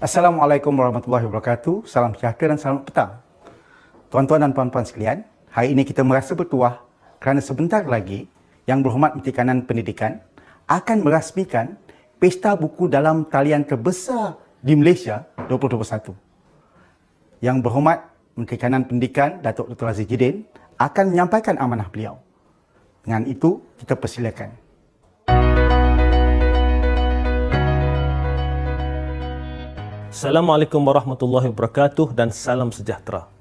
Assalamualaikum warahmatullahi wabarakatuh. Salam sejahtera dan selamat petang. Tuan-tuan dan puan-puan sekalian, hari ini kita merasa bertuah kerana sebentar lagi Yang Berhormat Menteri Kanan Pendidikan akan merasmikan Pesta Buku dalam talian terbesar di Malaysia 2021. Yang Berhormat Menteri Kanan Pendidikan Datuk Dr. Aziz Jidin akan menyampaikan amanah beliau. Dengan itu, kita persilakan. Assalamualaikum warahmatullahi wabarakatuh dan salam sejahtera.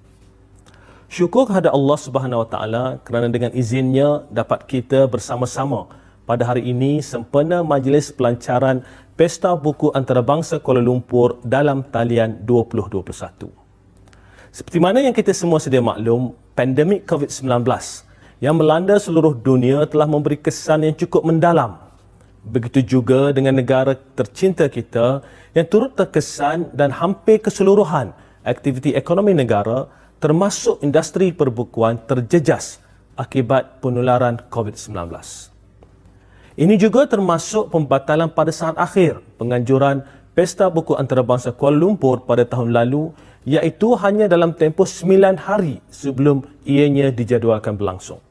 Syukur kepada Allah Subhanahu Wa Taala kerana dengan izinnya dapat kita bersama-sama pada hari ini sempena majlis pelancaran Pesta Buku Antarabangsa Kuala Lumpur dalam talian 2021. Seperti mana yang kita semua sedia maklum, pandemik COVID-19 yang melanda seluruh dunia telah memberi kesan yang cukup mendalam. Begitu juga dengan negara tercinta kita yang turut terkesan dan hampir keseluruhan aktiviti ekonomi negara termasuk industri perbukuan terjejas akibat penularan COVID-19. Ini juga termasuk pembatalan pada saat akhir penganjuran Pesta Buku Antarabangsa Kuala Lumpur pada tahun lalu, iaitu hanya dalam tempoh 9 hari sebelum ianya dijadualkan berlangsung.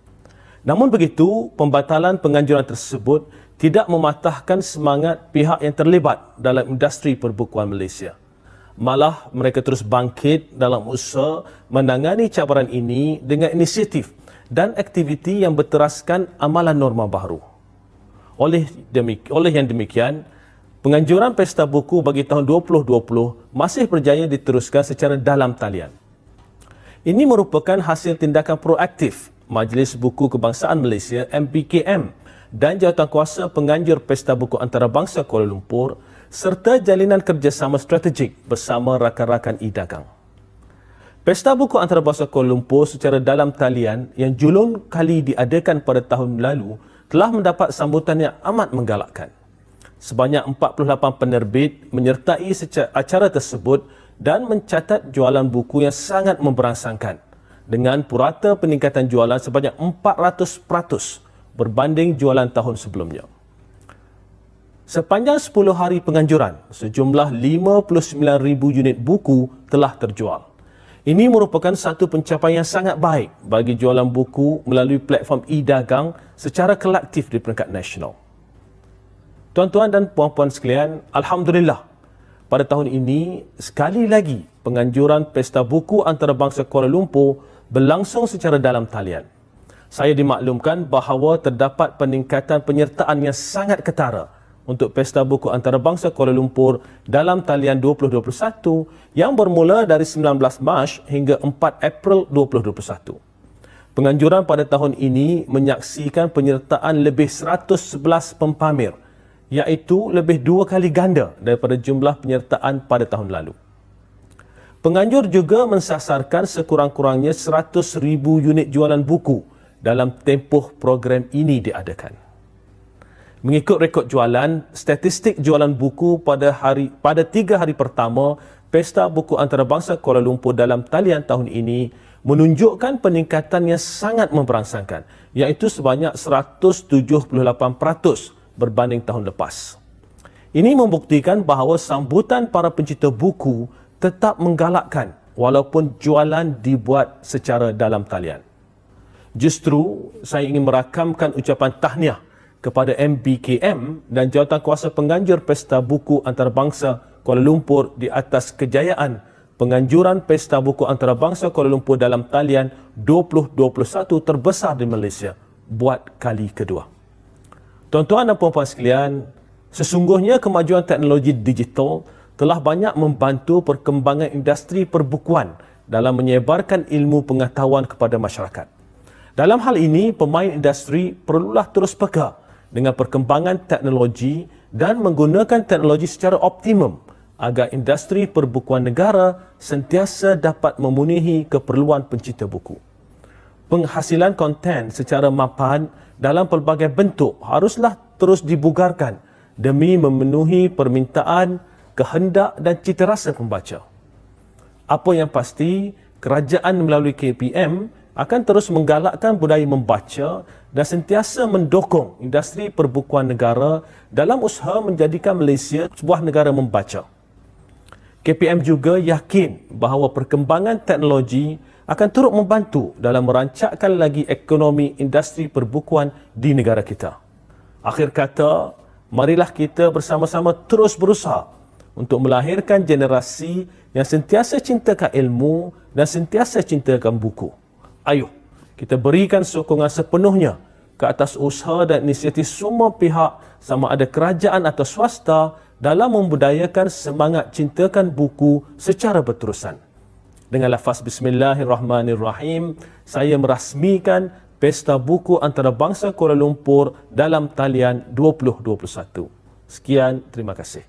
Namun begitu, pembatalan penganjuran tersebut tidak mematahkan semangat pihak yang terlibat dalam industri perbukuan Malaysia. Malah mereka terus bangkit dalam usaha menangani cabaran ini dengan inisiatif dan aktiviti yang berteraskan amalan norma baru. Oleh yang demikian, penganjuran Pesta Buku bagi tahun 2020 masih berjaya diteruskan secara dalam talian. Ini merupakan hasil tindakan proaktif Majlis Buku Kebangsaan Malaysia MBKM dan Jawatankuasa Penganjur Pesta Buku Antarabangsa Kuala Lumpur serta jalinan kerjasama strategik bersama rakan-rakan e-dagang. Pesta Buku Antarabangsa Kuala Lumpur secara dalam talian yang julung kali diadakan pada tahun lalu telah mendapat sambutan yang amat menggalakkan. Sebanyak 48 penerbit menyertai acara tersebut dan mencatat jualan buku yang sangat memberangsangkan dengan purata peningkatan jualan sebanyak 400% berbanding jualan tahun sebelumnya. Sepanjang 10 hari penganjuran, sejumlah 59,000 unit buku telah terjual. Ini merupakan satu pencapaian yang sangat baik bagi jualan buku melalui platform e-dagang secara kolektif di peringkat nasional. Tuan-tuan dan puan-puan sekalian, Alhamdulillah, pada tahun ini sekali lagi penganjuran Pesta Buku Antarabangsa Kuala Lumpur berlangsung secara dalam talian. Saya dimaklumkan bahawa terdapat peningkatan penyertaan yang sangat ketara untuk Pesta Buku Antarabangsa Kuala Lumpur dalam talian 2021 yang bermula dari 19 Mac hingga 4 April 2021. Penganjuran pada tahun ini menyaksikan penyertaan lebih 111 pempamer, iaitu lebih 2 kali ganda daripada jumlah penyertaan pada tahun lalu. Penganjur juga mensasarkan sekurang-kurangnya 100,000 unit jualan buku dalam tempoh program ini diadakan. Mengikut rekod jualan, statistik jualan buku pada 3 hari pertama Pesta Buku Antarabangsa Kuala Lumpur dalam talian tahun ini menunjukkan peningkatan yang sangat memberangsangkan, iaitu sebanyak 178% berbanding tahun lepas. Ini membuktikan bahawa sambutan para pencipta buku tetap menggalakkan walaupun jualan dibuat secara dalam talian. Justru, saya ingin merakamkan ucapan tahniah kepada MBKM dan Jawatankuasa Penganjur Pesta Buku Antarabangsa Kuala Lumpur di atas kejayaan penganjuran Pesta Buku Antarabangsa Kuala Lumpur dalam talian 2021 terbesar di Malaysia buat kali kedua. Tuan-tuan dan puan-puan sekalian, sesungguhnya kemajuan teknologi digital telah banyak membantu perkembangan industri perbukuan dalam menyebarkan ilmu pengetahuan kepada masyarakat. Dalam hal ini, pemain industri perlulah terus peka dengan perkembangan teknologi dan menggunakan teknologi secara optimum agar industri perbukuan negara sentiasa dapat memenuhi keperluan pencipta buku. Penghasilan konten secara mapan dalam pelbagai bentuk haruslah terus dibugarkan demi memenuhi permintaan, kehendak dan citarasa pembaca. Apa yang pasti, kerajaan melalui KPM akan terus menggalakkan budaya membaca dan sentiasa mendukung industri perbukuan negara dalam usaha menjadikan Malaysia sebuah negara membaca. KPM juga yakin bahawa perkembangan teknologi akan turut membantu dalam merancakkan lagi ekonomi industri perbukuan di negara kita. Akhir kata, marilah kita bersama-sama terus berusaha untuk melahirkan generasi yang sentiasa cintakan ilmu dan sentiasa cintakan buku. Ayuh, kita berikan sokongan sepenuhnya ke atas usaha dan inisiatif semua pihak, sama ada kerajaan atau swasta, dalam membudayakan semangat cintakan buku secara berterusan. Dengan lafaz Bismillahirrahmanirrahim, saya merasmikan Pesta Buku Antarabangsa Kuala Lumpur dalam talian 2021. Sekian, terima kasih.